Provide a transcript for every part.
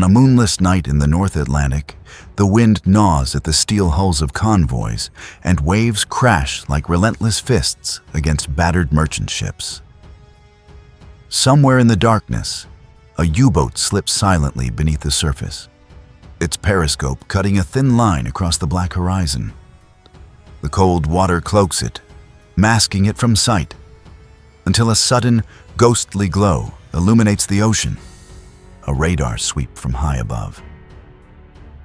On a moonless night in the North Atlantic, the wind gnaws at the steel hulls of convoys, and waves crash like relentless fists against battered merchant ships. Somewhere in the darkness, a U-boat slips silently beneath the surface, its periscope cutting a thin line across the black horizon. The cold water cloaks it, masking it from sight, until a sudden, ghostly glow illuminates the ocean. A radar sweep from high above.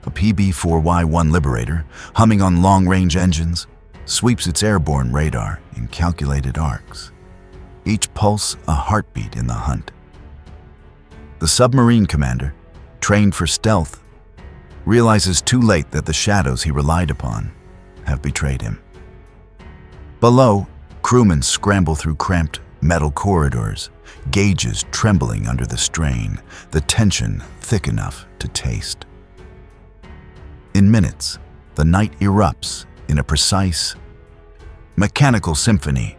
A PB-4Y-1 Liberator, humming on long-range engines, sweeps its airborne radar in calculated arcs, each pulse a heartbeat in the hunt. The submarine commander, trained for stealth, realizes too late that the shadows he relied upon have betrayed him. Below, crewmen scramble through cramped metal corridors, gauges trembling under the strain, the tension thick enough to taste. In minutes, the night erupts in a precise, mechanical symphony.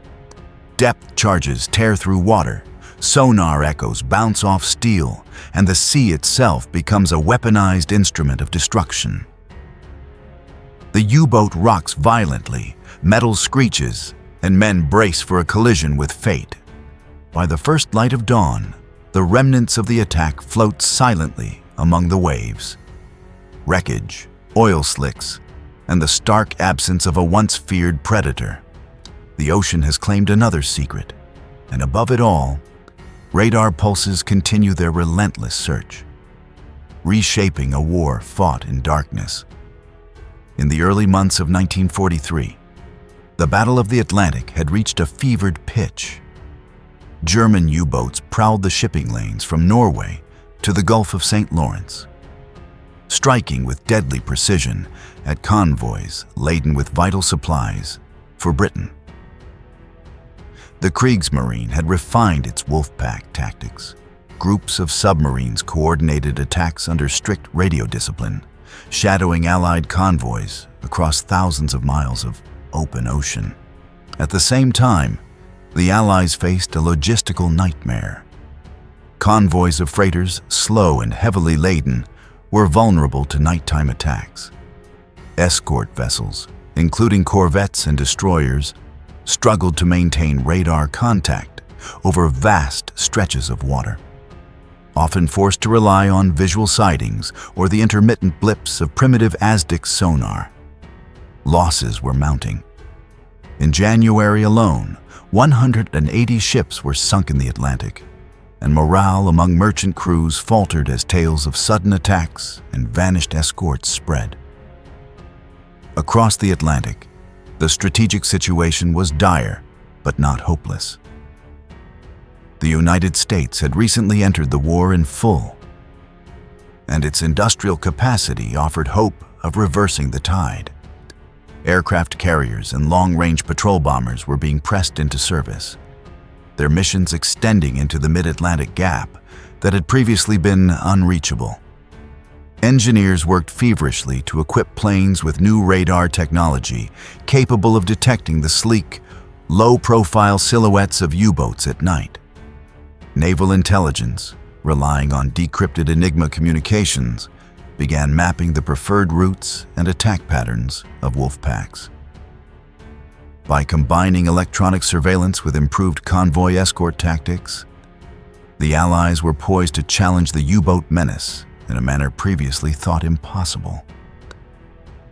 Depth charges tear through water, sonar echoes bounce off steel, and the sea itself becomes a weaponized instrument of destruction. The U-boat rocks violently, metal screeches, and men brace for a collision with fate. By the first light of dawn, the remnants of the attack float silently among the waves. Wreckage, oil slicks, and the stark absence of a once feared predator. The ocean has claimed another secret, and above it all, radar pulses continue their relentless search, reshaping a war fought in darkness. In the early months of 1943, the Battle of the Atlantic had reached a fevered pitch. German U-boats prowled the shipping lanes from Norway to the Gulf of St. Lawrence, striking with deadly precision at convoys laden with vital supplies for Britain. The Kriegsmarine had refined its wolfpack tactics. Groups of submarines coordinated attacks under strict radio discipline, shadowing Allied convoys across thousands of miles of open ocean. At the same time, the Allies faced a logistical nightmare. Convoys of freighters, slow and heavily laden, were vulnerable to nighttime attacks. Escort vessels, including corvettes and destroyers, struggled to maintain radar contact over vast stretches of water, often forced to rely on visual sightings or the intermittent blips of primitive ASDIC sonar. Losses were mounting. In January alone, 180 ships were sunk in the Atlantic, and morale among merchant crews faltered as tales of sudden attacks and vanished escorts spread. Across the Atlantic, the strategic situation was dire, but not hopeless. The United States had recently entered the war in full, and its industrial capacity offered hope of reversing the tide. Aircraft carriers and long-range patrol bombers were being pressed into service, their missions extending into the mid-Atlantic gap that had previously been unreachable. Engineers worked feverishly to equip planes with new radar technology capable of detecting the sleek, low-profile silhouettes of U-boats at night. Naval intelligence, relying on decrypted Enigma communications, began mapping the preferred routes and attack patterns of wolf packs. By combining electronic surveillance with improved convoy escort tactics, the Allies were poised to challenge the U-boat menace in a manner previously thought impossible.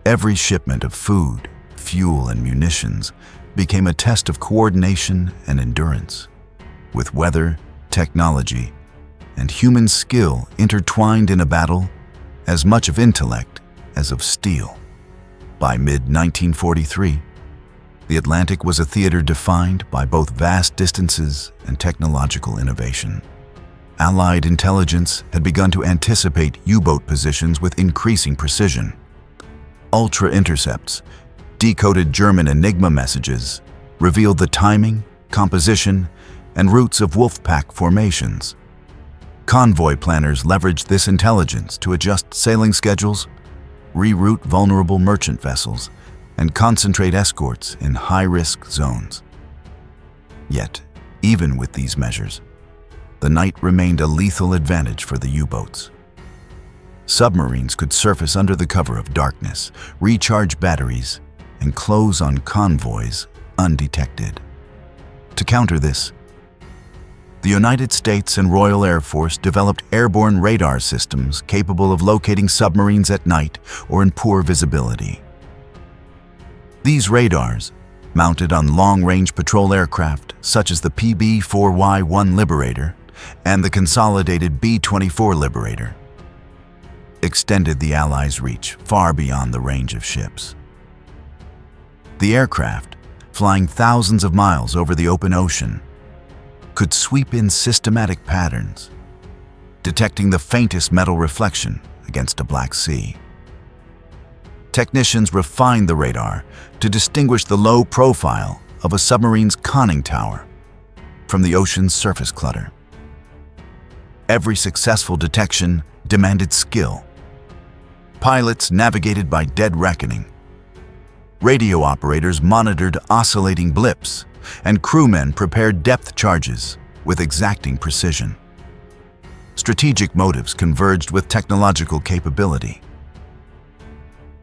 Every shipment of food, fuel, and munitions became a test of coordination and endurance, with weather, technology, and human skill intertwined in a battle as much of intellect as of steel. By mid-1943, the Atlantic was a theater defined by both vast distances and technological innovation. Allied intelligence had begun to anticipate U-boat positions with increasing precision. Ultra-intercepts, decoded German Enigma messages, revealed the timing, composition, and routes of wolfpack formations. Convoy planners leveraged this intelligence to adjust sailing schedules, reroute vulnerable merchant vessels, and concentrate escorts in high-risk zones. Yet, even with these measures, the night remained a lethal advantage for the U-boats. submarines could surface under the cover of darkness, recharge batteries, and close on convoys undetected. To counter this, the United States and Royal Air Force developed airborne radar systems capable of locating submarines at night or in poor visibility. These radars, mounted on long-range patrol aircraft such as the PB-4Y-1 Liberator and the consolidated B-24 Liberator, extended the Allies' reach far beyond the range of ships. The aircraft, flying thousands of miles over the open ocean, could sweep in systematic patterns, detecting the faintest metal reflection against a black sea. Technicians refined the radar to distinguish the low profile of a submarine's conning tower from the ocean's surface clutter. Every successful detection demanded skill. Pilots navigated by dead reckoning. Radio operators monitored oscillating blips, and crewmen prepared depth charges with exacting precision. Strategic motives converged with technological capability.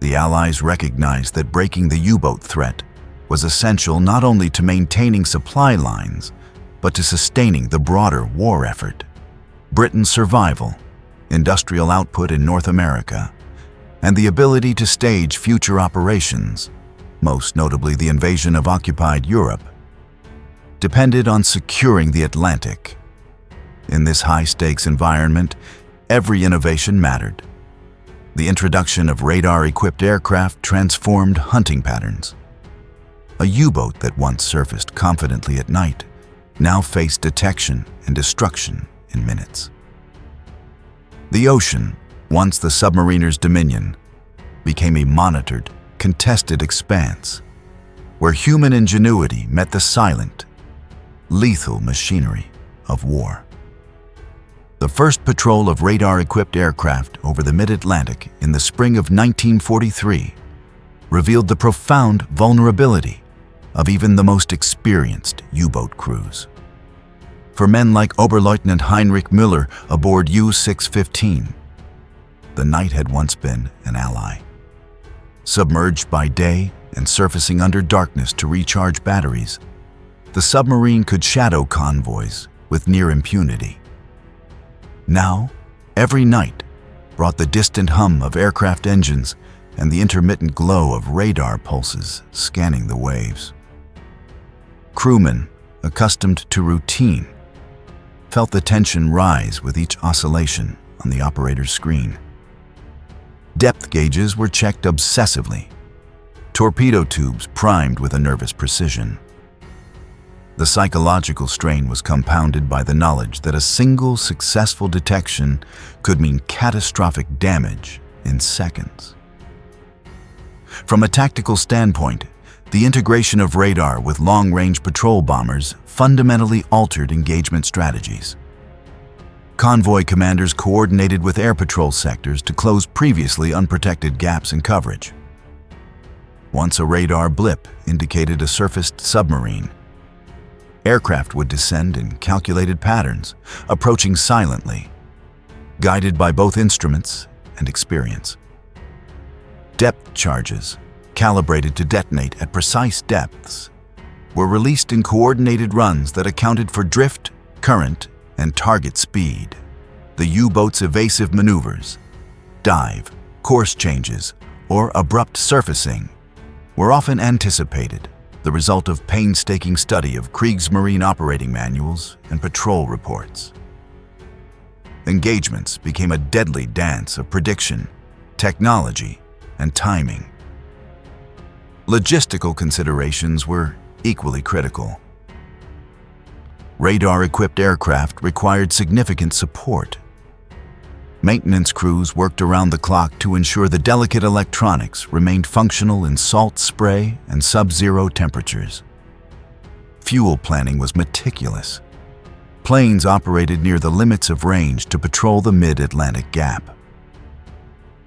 The Allies recognized that breaking the U-boat threat was essential not only to maintaining supply lines, but to sustaining the broader war effort. Britain's survival, industrial output in North America, and the ability to stage future operations, most notably the invasion of occupied Europe, depended on securing the Atlantic. In this high-stakes environment, every innovation mattered. The introduction of radar-equipped aircraft transformed hunting patterns. A U-boat that once surfaced confidently at night now faced detection and destruction in minutes. The ocean, once the submariner's dominion, became a monitored, contested expanse where human ingenuity met the silent, lethal machinery of war. The first patrol of radar-equipped aircraft over the mid-Atlantic in the spring of 1943 revealed the profound vulnerability of even the most experienced U-boat crews. For men like Oberleutnant Heinrich Müller aboard U-615, the night had once been an ally. Submerged by day and surfacing under darkness to recharge batteries, the submarine could shadow convoys with near impunity. Now, every night brought the distant hum of aircraft engines and the intermittent glow of radar pulses scanning the waves. Crewmen, accustomed to routine, felt the tension rise with each oscillation on the operator's screen. Depth gauges were checked obsessively, torpedo tubes primed with a nervous precision. The psychological strain was compounded by the knowledge that a single successful detection could mean catastrophic damage in seconds. From a tactical standpoint, the integration of radar with long-range patrol bombers fundamentally altered engagement strategies. Convoy commanders coordinated with air patrol sectors to close previously unprotected gaps in coverage. Once a radar blip indicated a surfaced submarine, aircraft would descend in calculated patterns, approaching silently, guided by both instruments and experience. Depth charges, calibrated to detonate at precise depths, were released in coordinated runs that accounted for drift, current, and target speed. The U-boat's evasive maneuvers, dive, course changes, or abrupt surfacing were often anticipated, the result of painstaking study of Kriegsmarine operating manuals and patrol reports. Engagements became a deadly dance of prediction, technology, and timing. Logistical considerations were equally critical. Radar-equipped aircraft required significant support. Maintenance crews worked around the clock to ensure the delicate electronics remained functional in salt spray and sub-zero temperatures. Fuel planning was meticulous. Planes operated near the limits of range to patrol the mid-Atlantic gap.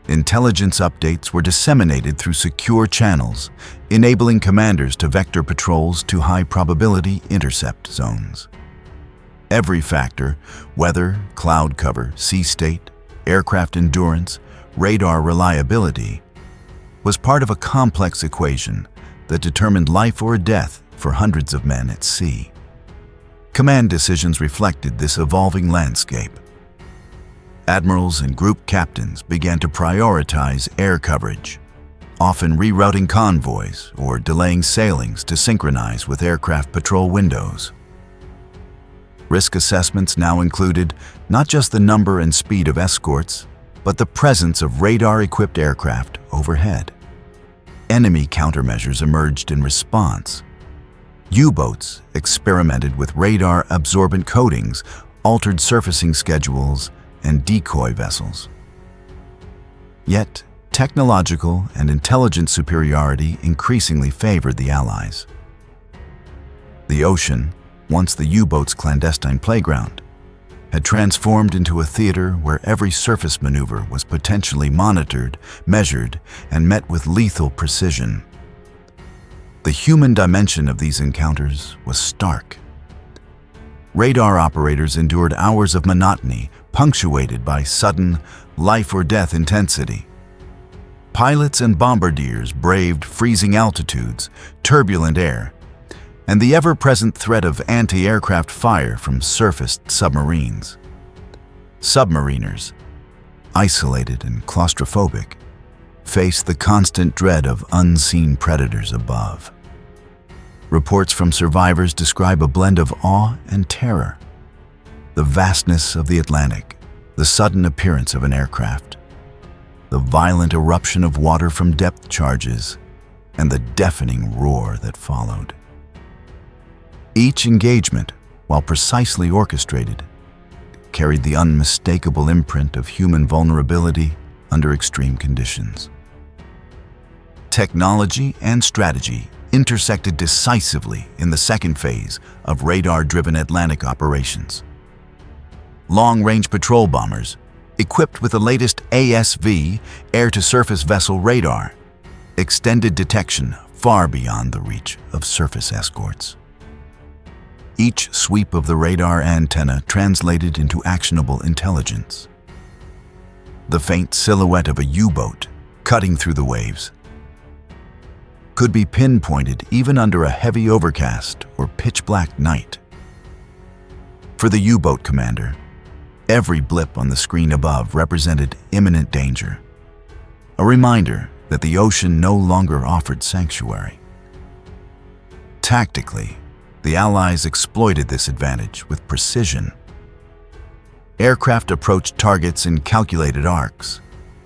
Intelligence updates were disseminated through secure channels, enabling commanders to vector patrols to high-probability intercept zones. Every factor, weather, cloud cover, sea state, aircraft endurance, radar reliability, was part of a complex equation that determined life or death for hundreds of men at sea. Command decisions reflected this evolving landscape. Admirals and group captains began to prioritize air coverage, often rerouting convoys or delaying sailings to synchronize with aircraft patrol windows. Risk assessments now included not just the number and speed of escorts, but the presence of radar-equipped aircraft overhead. Enemy countermeasures emerged in response. U-boats experimented with radar-absorbent coatings, altered surfacing schedules, and decoy vessels. Yet, technological and intelligence superiority increasingly favored the Allies. The ocean, once the U-boat's clandestine playground, had transformed into a theater where every surface maneuver was potentially monitored, measured, and met with lethal precision. The human dimension of these encounters was stark. Radar operators endured hours of monotony, punctuated by sudden, life-or-death intensity. Pilots and bombardiers braved freezing altitudes, turbulent air, and the ever-present threat of anti-aircraft fire from surfaced submarines. Submariners, isolated and claustrophobic, faced the constant dread of unseen predators above. Reports from survivors describe a blend of awe and terror. The vastness of the Atlantic, the sudden appearance of an aircraft, the violent eruption of water from depth charges, and the deafening roar that followed. Each engagement, while precisely orchestrated, carried the unmistakable imprint of human vulnerability under extreme conditions. Technology and strategy intersected decisively in the second phase of radar-driven Atlantic operations. Long-range patrol bombers, equipped with the latest ASV, air-to-surface vessel radar, extended detection far beyond the reach of surface escorts. Each sweep of the radar antenna translated into actionable intelligence. The faint silhouette of a U-boat cutting through the waves could be pinpointed even under a heavy overcast or pitch-black night. For the U-boat commander, every blip on the screen above represented imminent danger, a reminder that the ocean no longer offered sanctuary. Tactically, the Allies exploited this advantage with precision. Aircraft approached targets in calculated arcs,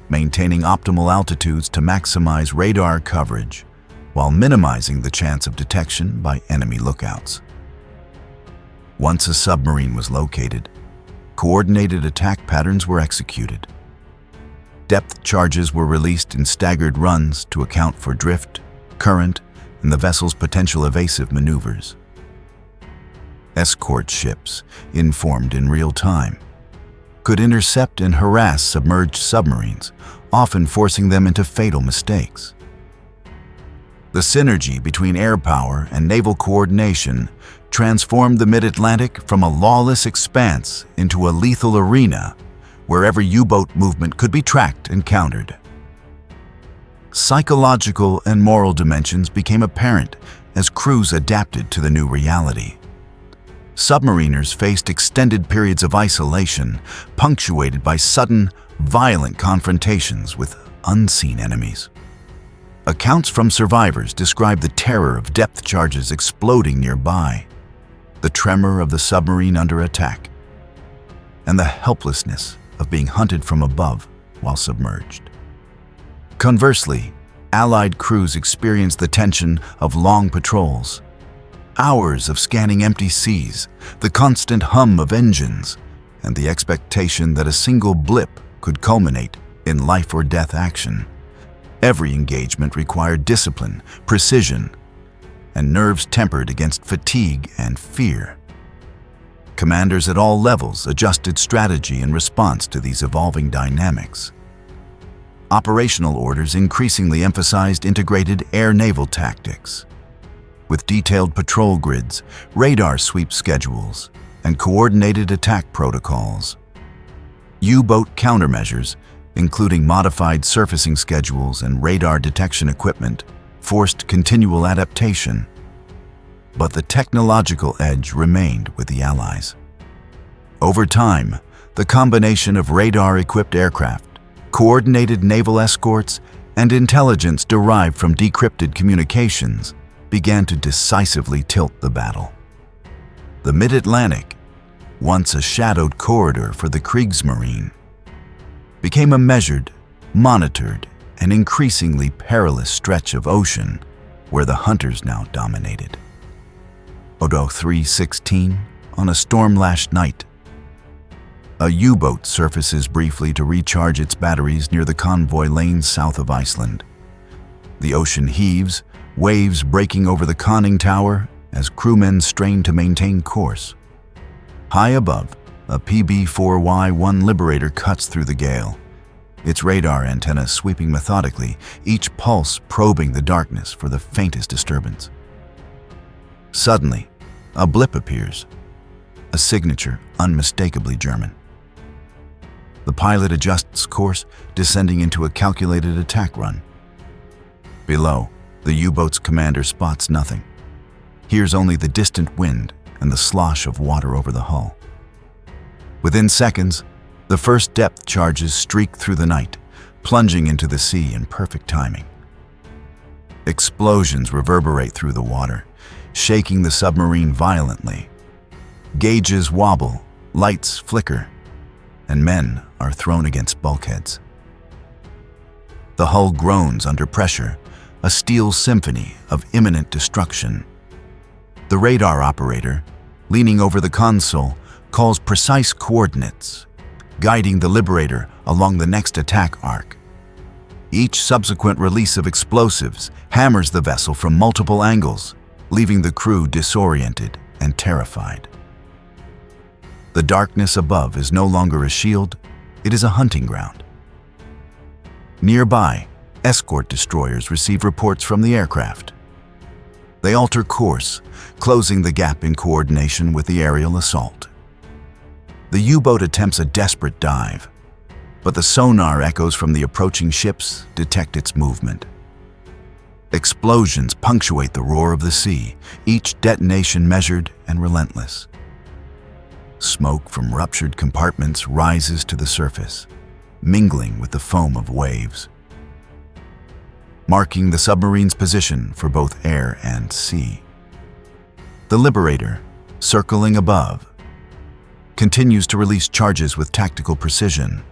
maintaining optimal altitudes to maximize radar coverage while minimizing the chance of detection by enemy lookouts. Once a submarine was located, coordinated attack patterns were executed. Depth charges were released in staggered runs to account for drift, current, and the vessel's potential evasive maneuvers. Escort ships, informed in real time, could intercept and harass submerged submarines, often forcing them into fatal mistakes. The synergy between air power and naval coordination transformed the mid-Atlantic from a lawless expanse into a lethal arena where every U-boat movement could be tracked and countered. Psychological and moral dimensions became apparent as crews adapted to the new reality. Submariners faced extended periods of isolation, punctuated by sudden, violent confrontations with unseen enemies. Accounts from survivors describe the terror of depth charges exploding nearby, the tremor of the submarine under attack, and the helplessness of being hunted from above while submerged. Conversely, Allied crews experienced the tension of long patrols, hours of scanning empty seas, the constant hum of engines, and the expectation that a single blip could culminate in life-or-death action. Every engagement required discipline, precision, and nerves tempered against fatigue and fear. Commanders at all levels adjusted strategy in response to these evolving dynamics. Operational orders increasingly emphasized integrated air-naval tactics, with detailed patrol grids, radar sweep schedules, and coordinated attack protocols. U-boat countermeasures, including modified surfacing schedules and radar detection equipment, forced continual adaptation. But the technological edge remained with the Allies. Over time, the combination of radar-equipped aircraft, coordinated naval escorts, and intelligence derived from decrypted communications began to decisively tilt the battle. The Mid-Atlantic, once a shadowed corridor for the Kriegsmarine, became a measured, monitored, and increasingly perilous stretch of ocean where the hunters now dominated. WWII on a storm-lashed night. A U-boat surfaces briefly to recharge its batteries near the convoy lanes south of Iceland. The ocean heaves, waves breaking over the conning tower as crewmen strain to maintain course. High above, a PB-4Y-1 Liberator cuts through the gale, its radar antennas sweeping methodically, each pulse probing the darkness for the faintest disturbance. Suddenly, a blip appears, a signature unmistakably German. The pilot adjusts course, descending into a calculated attack run. Below, the U-boat's commander spots nothing, hears only the distant wind and the slosh of water over the hull. Within seconds, the first depth charges streak through the night, plunging into the sea in perfect timing. Explosions reverberate through the water, shaking the submarine violently. Gauges wobble, lights flicker, and men are thrown against bulkheads. The hull groans under pressure, a steel symphony of imminent destruction. The radar operator, leaning over the console, calls precise coordinates, guiding the Liberator along the next attack arc. Each subsequent release of explosives hammers the vessel from multiple angles, leaving the crew disoriented and terrified. The darkness above is no longer a shield, it is a hunting ground. Nearby, escort destroyers receive reports from the aircraft. They alter course, closing the gap in coordination with the aerial assault. The U-boat attempts a desperate dive, but the sonar echoes from the approaching ships detect its movement. Explosions punctuate the roar of the sea, each detonation measured and relentless. Smoke from ruptured compartments rises to the surface, mingling with the foam of waves, marking the submarine's position for both air and sea. The Liberator, circling above, continues to release charges with tactical precision,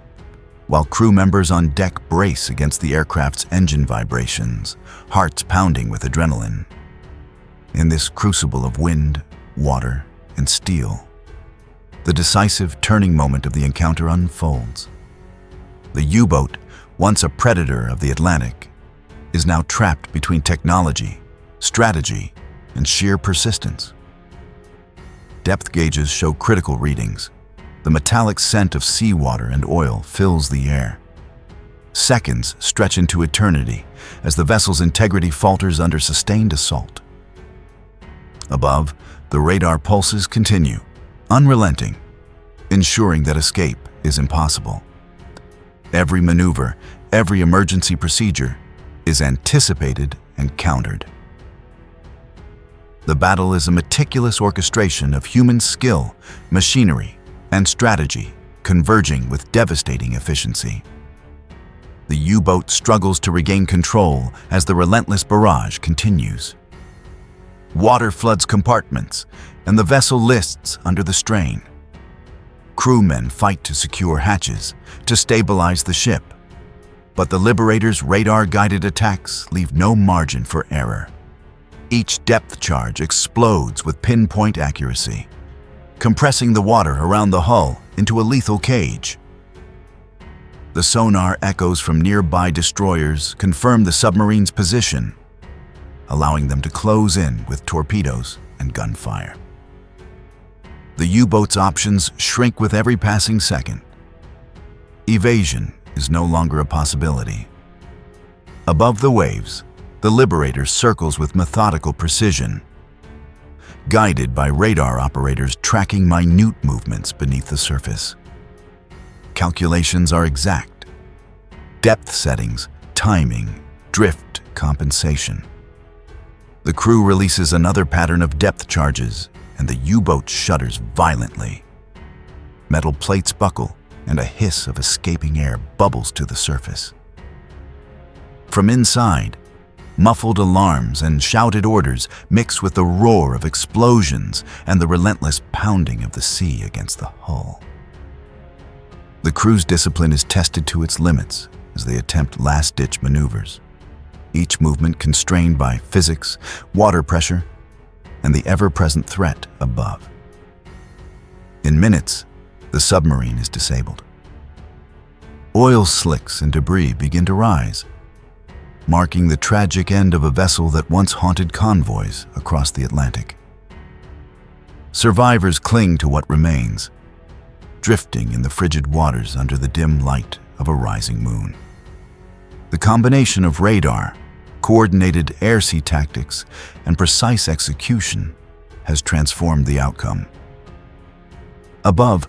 while crew members on deck brace against the aircraft's engine vibrations, hearts pounding with adrenaline. In this crucible of wind, water, and steel, the decisive turning moment of the encounter unfolds. The U-boat, once a predator of the Atlantic, is now trapped between technology, strategy, and sheer persistence. Depth gauges show critical readings. The metallic scent of seawater and oil fills the air. Seconds stretch into eternity as the vessel's integrity falters under sustained assault. Above, the radar pulses continue, unrelenting, ensuring that escape is impossible. Every maneuver, every emergency procedure is anticipated and countered. The battle is a meticulous orchestration of human skill, machinery, and strategy converging with devastating efficiency. The U-boat struggles to regain control as the relentless barrage continues. Water floods compartments, and the vessel lists under the strain. Crewmen fight to secure hatches, to stabilize the ship, but the Liberator's radar-guided attacks leave no margin for error. Each depth charge explodes with pinpoint accuracy, compressing the water around the hull into a lethal cage. The sonar echoes from nearby destroyers confirm the submarine's position, allowing them to close in with torpedoes and gunfire. The U-boat's options shrink with every passing second. Evasion is no longer a possibility. Above the waves, the Liberator circles with methodical precision, guided by radar operators tracking minute movements beneath the surface. calculations are exact. Depth settings, timing, drift compensation. The crew releases another pattern of depth charges, and the U-boat shudders violently. Metal plates buckle, and a hiss of escaping air bubbles to the surface. From inside, muffled alarms and shouted orders mix with the roar of explosions and the relentless pounding of the sea against the hull. The crew's discipline is tested to its limits as they attempt last-ditch maneuvers, each movement constrained by physics, water pressure, and the ever-present threat above. In minutes, the submarine is disabled. Oil slicks and debris begin to rise, marking the tragic end of a vessel that once haunted convoys across the Atlantic. Survivors cling to what remains, drifting in the frigid waters under the dim light of a rising moon. The combination of radar, coordinated air-sea tactics, and precise execution has transformed the outcome. Above,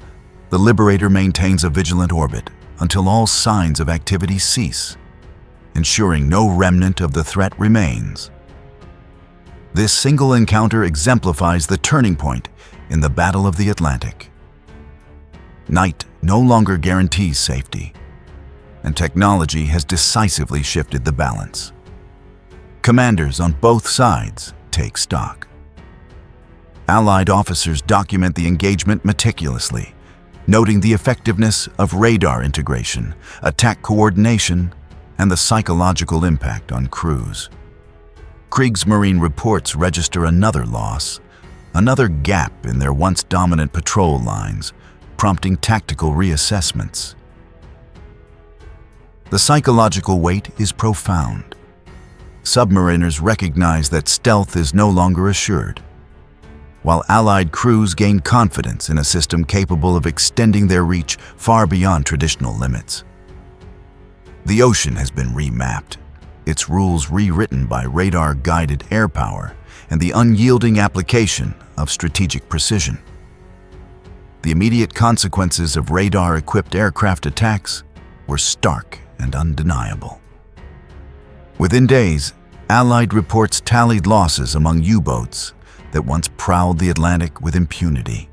the Liberator maintains a vigilant orbit until all signs of activity cease, ensuring no remnant of the threat remains. This single encounter exemplifies the turning point in the Battle of the Atlantic. Night no longer guarantees safety, and technology has decisively shifted the balance. Commanders on both sides take stock. Allied officers document the engagement meticulously, noting the effectiveness of radar integration, attack coordination, and the psychological impact on crews. Kriegsmarine reports register another loss, another gap in their once dominant patrol lines, prompting tactical reassessments. The psychological weight is profound. Submariners recognize that stealth is no longer assured, while Allied crews gain confidence in a system capable of extending their reach far beyond traditional limits. The ocean has been remapped, its rules rewritten by radar-guided air power and the unyielding application of strategic precision. The immediate consequences of radar-equipped aircraft attacks were stark and undeniable. Within days, Allied reports tallied losses among U-boats that once prowled the Atlantic with impunity.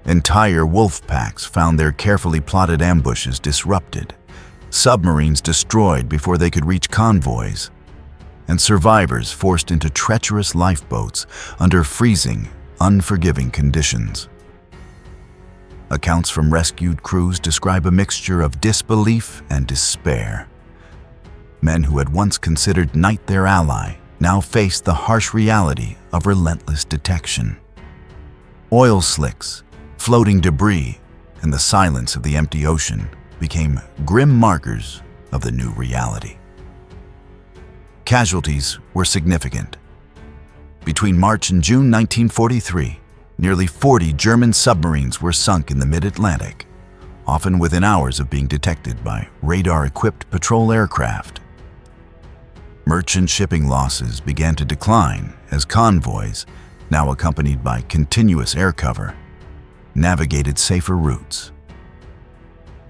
Entire wolf packs found their carefully plotted ambushes disrupted, submarines destroyed before they could reach convoys, and survivors forced into treacherous lifeboats under freezing, unforgiving conditions. Accounts from rescued crews describe a mixture of disbelief and despair. Men who had once considered night their ally now faced the harsh reality of relentless detection. Oil slicks, floating debris, and the silence of the empty ocean became grim markers of the new reality. Casualties were significant. Between March and June 1943, nearly 40 German submarines were sunk in the mid-Atlantic, often within hours of being detected by radar-equipped patrol aircraft. Merchant shipping losses began to decline as convoys, now accompanied by continuous air cover, navigated safer routes.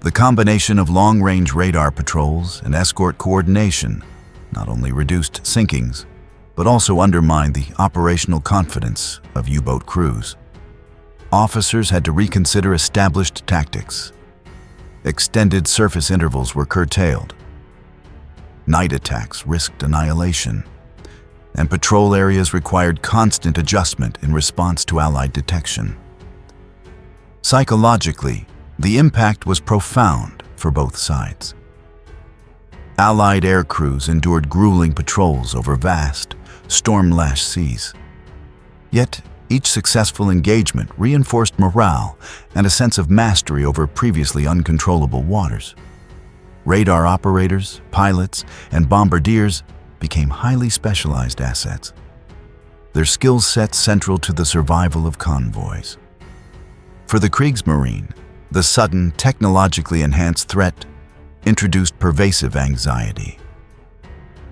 The combination of long-range radar patrols and escort coordination not only reduced sinkings, but also undermined the operational confidence of U-boat crews. Officers had to reconsider established tactics. Extended surface intervals were curtailed. Night attacks risked annihilation, and patrol areas required constant adjustment in response to Allied detection. Psychologically, the impact was profound for both sides. Allied air crews endured grueling patrols over vast, storm-lashed seas. Yet, each successful engagement reinforced morale and a sense of mastery over previously uncontrollable waters. Radar operators, pilots, and bombardiers became highly specialized assets, their skill sets central to the survival of convoys. For the Kriegsmarine, the sudden, technologically enhanced threat introduced pervasive anxiety.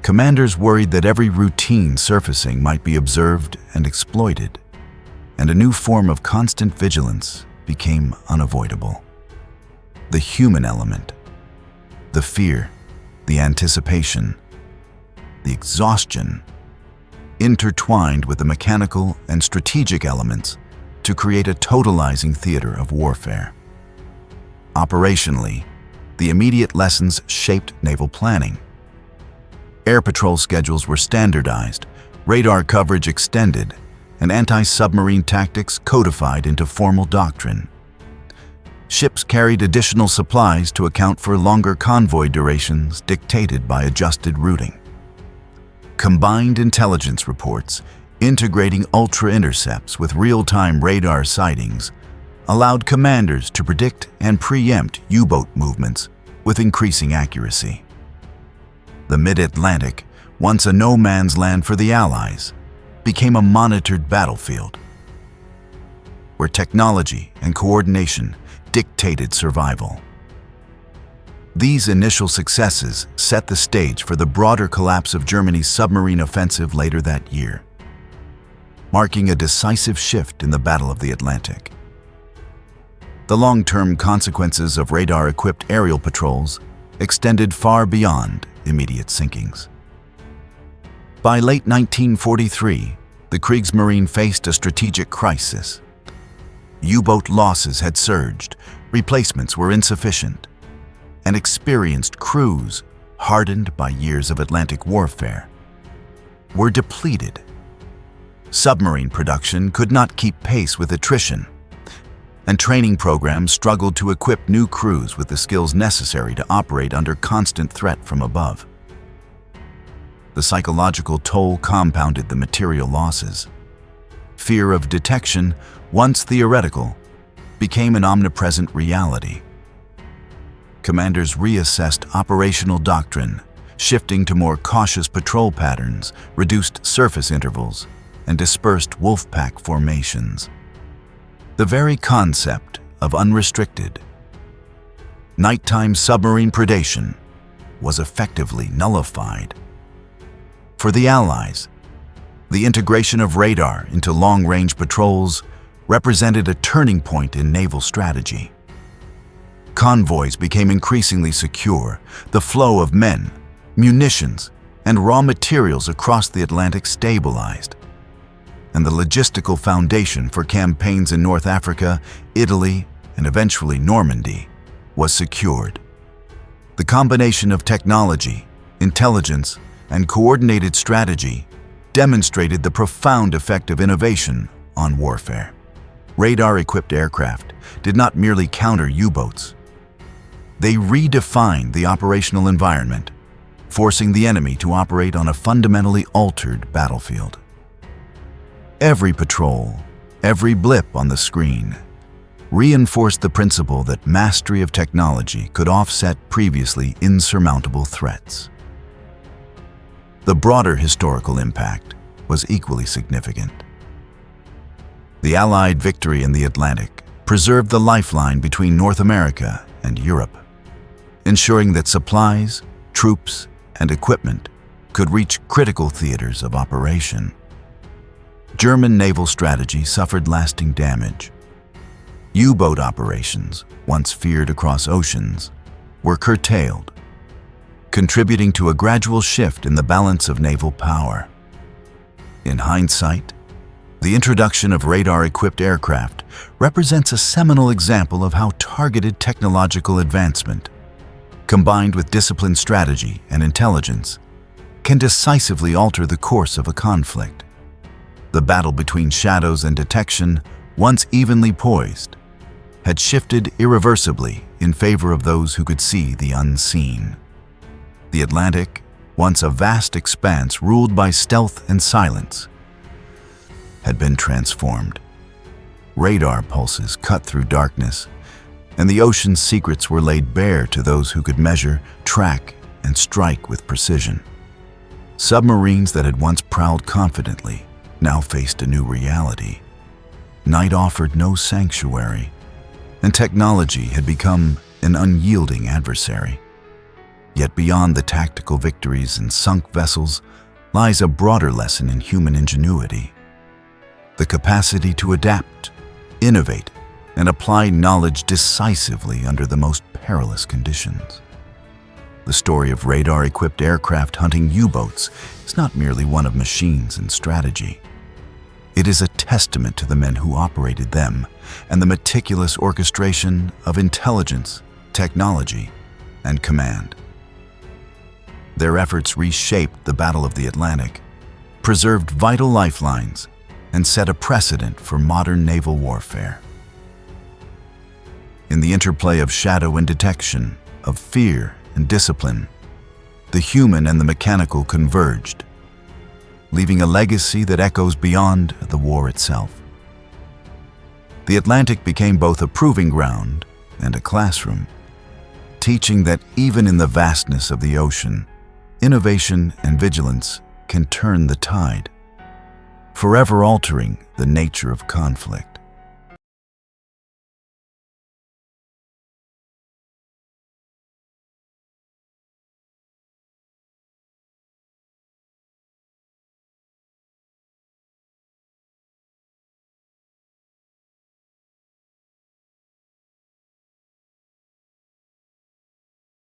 Commanders worried that every routine surfacing might be observed and exploited, and a new form of constant vigilance became unavoidable. the human element, the fear, the anticipation, the exhaustion, intertwined with the mechanical and strategic elements to create a totalizing theater of warfare. Operationally, the immediate lessons shaped naval planning. Air patrol schedules were standardized, radar coverage extended, and anti-submarine tactics codified into formal doctrine. Ships carried additional supplies to account for longer convoy durations dictated by adjusted routing. Combined intelligence reports, integrating ultra-intercepts with real-time radar sightings, allowed commanders to predict and preempt U-boat movements with increasing accuracy. The mid-Atlantic, once a no-man's land for the Allies, became a monitored battlefield, where technology and coordination dictated survival. These initial successes set the stage for the broader collapse of Germany's submarine offensive later that year, marking a decisive shift in the Battle of the Atlantic. The long-term consequences of radar-equipped aerial patrols extended far beyond immediate sinkings. By late 1943, the Kriegsmarine faced a strategic crisis. U-boat losses had surged, replacements were insufficient, and experienced crews, hardened by years of Atlantic warfare, were depleted. Submarine production could not keep pace with attrition, and training programs struggled to equip new crews with the skills necessary to operate under constant threat from above. The psychological toll compounded the material losses. Fear of detection, once theoretical, became an omnipresent reality. Commanders reassessed operational doctrine, shifting to more cautious patrol patterns, reduced surface intervals, and dispersed wolf-pack formations. The very concept of unrestricted, nighttime submarine predation was effectively nullified. For the Allies, the integration of radar into long-range patrols represented a turning point in naval strategy. Convoys became increasingly secure, the flow of men, munitions, and raw materials across the Atlantic stabilized, and the logistical foundation for campaigns in North Africa, Italy, and eventually Normandy was secured. The combination of technology, intelligence, and coordinated strategy demonstrated the profound effect of innovation on warfare. Radar-equipped aircraft did not merely counter U-boats. They redefined the operational environment, forcing the enemy to operate on a fundamentally altered battlefield. Every patrol, every blip on the screen, reinforced the principle that mastery of technology could offset previously insurmountable threats. The broader historical impact was equally significant. The Allied victory in the Atlantic preserved the lifeline between North America and Europe, ensuring that supplies, troops, and equipment could reach critical theaters of operation. German naval strategy suffered lasting damage. U-boat operations, once feared across oceans, were curtailed, contributing to a gradual shift in the balance of naval power. In hindsight, the introduction of radar-equipped aircraft represents a seminal example of how targeted technological advancement, combined with disciplined strategy and intelligence, can decisively alter the course of a conflict. The battle between shadows and detection, once evenly poised, had shifted irreversibly in favor of those who could see the unseen. The Atlantic, once a vast expanse ruled by stealth and silence, had been transformed. Radar pulses cut through darkness, and the ocean's secrets were laid bare to those who could measure, track, and strike with precision. Submarines that had once prowled confidently now faced a new reality. Night offered no sanctuary, and technology had become an unyielding adversary. Yet beyond the tactical victories and sunk vessels lies a broader lesson in human ingenuity. The capacity to adapt, innovate, and apply knowledge decisively under the most perilous conditions. The story of radar-equipped aircraft hunting U-boats is not merely one of machines and strategy. It is a testament to the men who operated them and the meticulous orchestration of intelligence, technology, and command. Their efforts reshaped the Battle of the Atlantic, preserved vital lifelines, and set a precedent for modern naval warfare. In the interplay of shadow and detection, of fear and discipline, the human and the mechanical converged, leaving a legacy that echoes beyond the war itself. The Atlantic became both a proving ground and a classroom, teaching that even in the vastness of the ocean, innovation and vigilance can turn the tide, forever altering the nature of conflict.